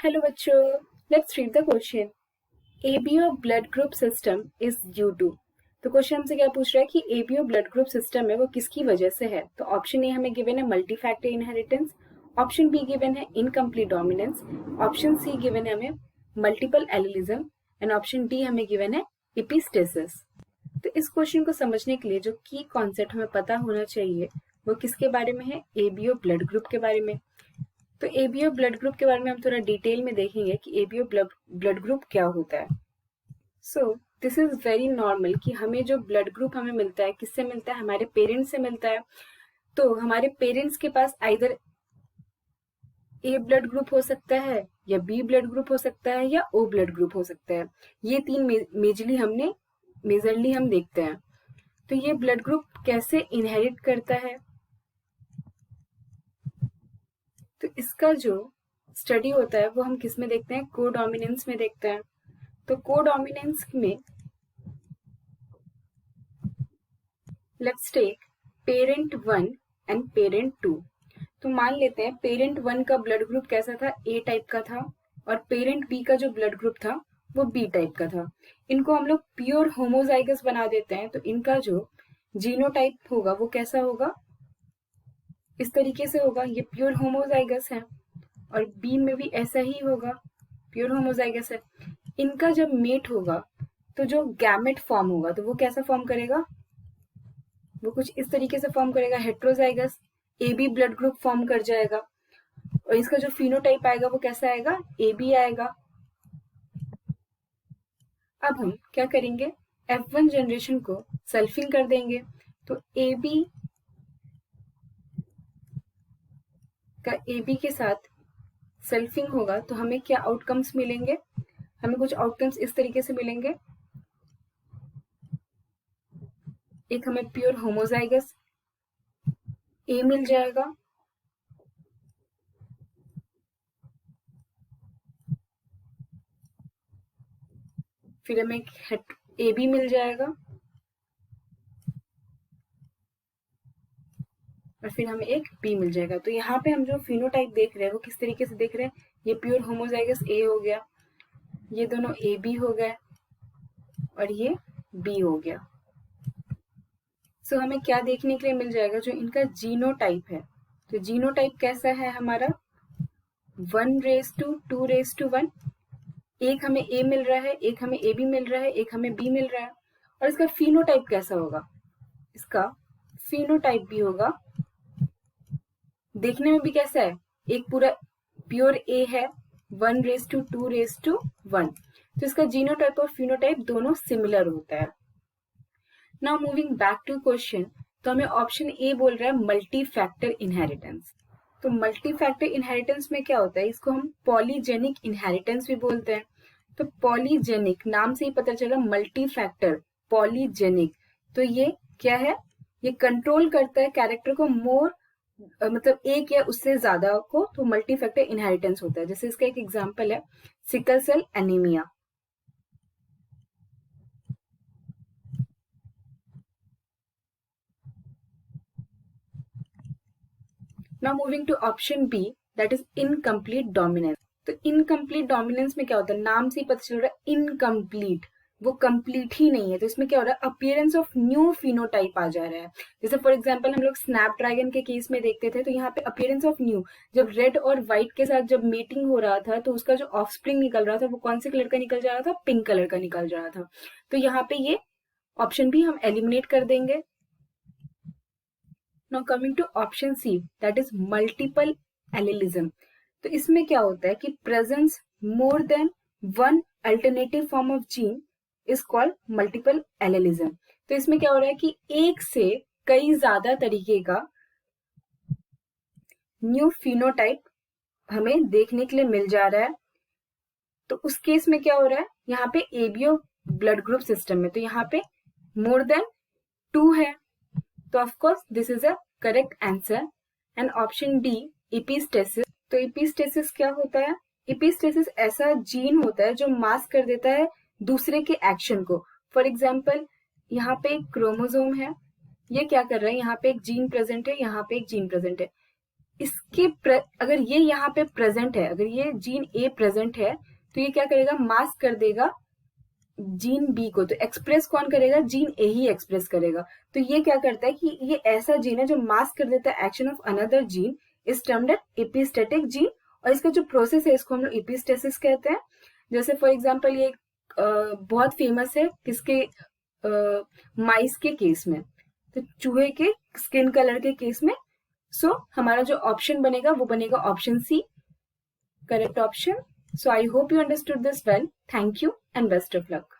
Hello बच्चों, let's read the question. ABO blood group system is due to. तो question हमसे क्या पूछ रहा है कि ABO blood group system है वो किसकी वजह से है. तो ऑप्शन ए हमें गिवन है multi factor inheritance, option B given है incomplete dominance, option C given है हमें multiple allelism and option D हमें गिवन है एपिस्टेसिस. तो इस क्वेश्चन को समझने के लिए जो की कॉन्सेप्ट हमें पता होना चाहिए वो किसके बारे में है, ABO ब्लड ग्रुप के बारे में. तो एबीओ ब्लड ग्रुप के बारे में हम थोड़ा डिटेल में देखेंगे कि एबीओ ब्लड ग्रुप क्या होता है. So this is very normal कि हमें जो ब्लड ग्रुप हमें मिलता है किससे मिलता है, हमारे पेरेंट्स से मिलता है. तो हमारे पेरेंट्स के पास आइदर ए ब्लड ग्रुप हो सकता है या बी ब्लड ग्रुप हो सकता है या ओ ब्लड ग्रुप हो सकता है. ये तीन मेजरली हम देखते हैं. तो ये ब्लड ग्रुप कैसे इनहेरिट करता है, तो इसका जो स्टडी होता है वो हम किस में देखते हैं, कोडोमिनेंस में देखते हैं. तो कोडोमिनेंस में let's take parent 1 and parent 2. तो मान लेते हैं पेरेंट 1 का ब्लड ग्रुप कैसा था, ए टाइप का था, और पेरेंट बी का जो ब्लड ग्रुप था वो बी टाइप का था. इनको हम लोग प्योर होमोजाइगस बना देते हैं. तो इनका जो जीनोटाइप होगा वो कैसा होगा, इस तरीके से होगा. ये प्योर होमोजाइगस है और बी में भी ऐसा ही होगा, प्योर होमोजाइगस है. इनका जब मेट होगा तो जो गैमेट फॉर्म होगा तो वो कैसा फॉर्म करेगा, वो कुछ इस तरीके से फॉर्म करेगा, heterozygous. A B blood group form कर जाएगा और इसका जो फिनोटाइप आएगा वो कैसा आएगा, ए बी आएगा. अब हम क्या करेंगे, F1 जनरेशन को सल्फिंग कर देंगे. तो ए बी का ए बी के साथ सल्फिंग होगा तो हमें क्या आउटकम्स मिलेंगे, हमें कुछ आउटकम्स इस तरीके से मिलेंगे. एक हमें प्योर होमोजाइगस ए मिल जाएगा, फिर हमें एक ए बी मिल जाएगा और फिर हमें एक बी मिल जाएगा. तो यहाँ पे हम जो फिनोटाइप देख रहे हैं वो किस तरीके से देख रहे हैं, ये प्योर होमोजाइगस ए हो गया, ये दोनों ए बी हो गए और ये बी हो गया. सो हमें क्या देखने के लिए मिल जाएगा, जो इनका जीनोटाइप है. तो जीनोटाइप कैसा है हमारा, 1:2:1. एक हमें ए मिल रहा है, एक हमें ए बी मिल रहा है, एक हमें बी मिल रहा है. और इसका फिनोटाइप कैसा होगा, इसका फिनोटाइप भी होगा, देखने में भी कैसा है, एक पूरा प्योर ए है, 1:2:1. तो इसका जीनोटाइप और फिनोटाइप दोनों सिमिलर होता है. Now moving back to question, तो हमें ऑप्शन ए बोल रहा है मल्टी फैक्टर इनहेरिटेंस. तो मल्टी फैक्टर इनहेरिटेंस में क्या होता है, इसको हम पॉलीजेनिक इनहेरिटेंस भी बोलते हैं. तो पॉलीजेनिक नाम से ही पता चला, मल्टी फैक्टर पॉलीजेनिक. तो ये क्या है, ये कंट्रोल करता है कैरेक्टर को मोर, मतलब एक या उससे ज्यादा को, तो मल्टी फैक्टर इनहेरिटेंस होता है. जैसे इसका एक एग्जांपल है sickle cell anaemia. Now moving to option B, that is incomplete dominance. तो इनकम्प्लीट डोमिनेंस में क्या होता है, नाम से ही पता चल रहा है इनकम्प्लीट, वो कंप्लीट ही नहीं है. तो इसमें क्या हो रहा है, अपीयरेंस ऑफ न्यू फिनोटाइप आ जा रहा है. जैसे फॉर एग्जांपल हम लोग स्नैपड्रैगन के केस में देखते थे, तो यहाँ पे अपीयरेंस ऑफ न्यू, जब रेड और व्हाइट के साथ जब मीटिंग हो रहा था तो उसका जो ऑफस्प्रिंग निकल रहा था वो कौन से कलर का निकल जा रहा था, पिंक कलर का निकल जा रहा था. तो यहाँ पे ये ऑप्शन भी हम एलिमिनेट कर देंगे. Now coming to option C, that is multiple allelism. तो इसमें क्या होता है कि presence more than one alternative form of gene is called multiple allelism. तो इसमें क्या हो रहा है कि एक से कई ज्यादा तरीके का न्यू फिनोटाइप हमें देखने के लिए मिल जा रहा है. तो उस केस में क्या हो रहा है, यहाँ पे एबीओ ब्लड ग्रुप सिस्टम में, तो यहाँ पे मोर देन 2 है. तो of course this is a correct answer. And option D epistasis. तो एपिस्टेसिस क्या होता है, एपिस्टेसिस ऐसा जीन होता है जो मास्क कर देता है दूसरे के एक्शन को. फॉर एग्जाम्पल यहाँ पे एक क्रोमोसोम है, ये क्या कर रहा है, यहाँ पे एक जीन प्रेजेंट है, यहाँ पे एक जीन प्रेजेंट है. अगर ये यहाँ पे प्रेजेंट है, अगर ये जीन ए प्रेजेंट है तो ये क्या करेगा, मास्क कर देगा जीन बी को। तो एक्सप्रेस कौन करेगा, जीन ए ही एक्सप्रेस करेगा। तो ये क्या करता है कि ये ऐसा जीन है जो मास्क कर देता है action of another gene, is termed as epistatic gene. और इसका जो प्रोसेस है इसको हम लोग एपिस्टेसिस कहते हैं। जैसे फॉर एग्जांपल ये बहुत फेमस है किसके, माइस के केस में, तो चूहे के स्किन कलर के केस में। सो हमारा जो ऑप्शन बनेगा वो बनेगा option C, correct option. So I hope you understood this well. Thank you and best of luck.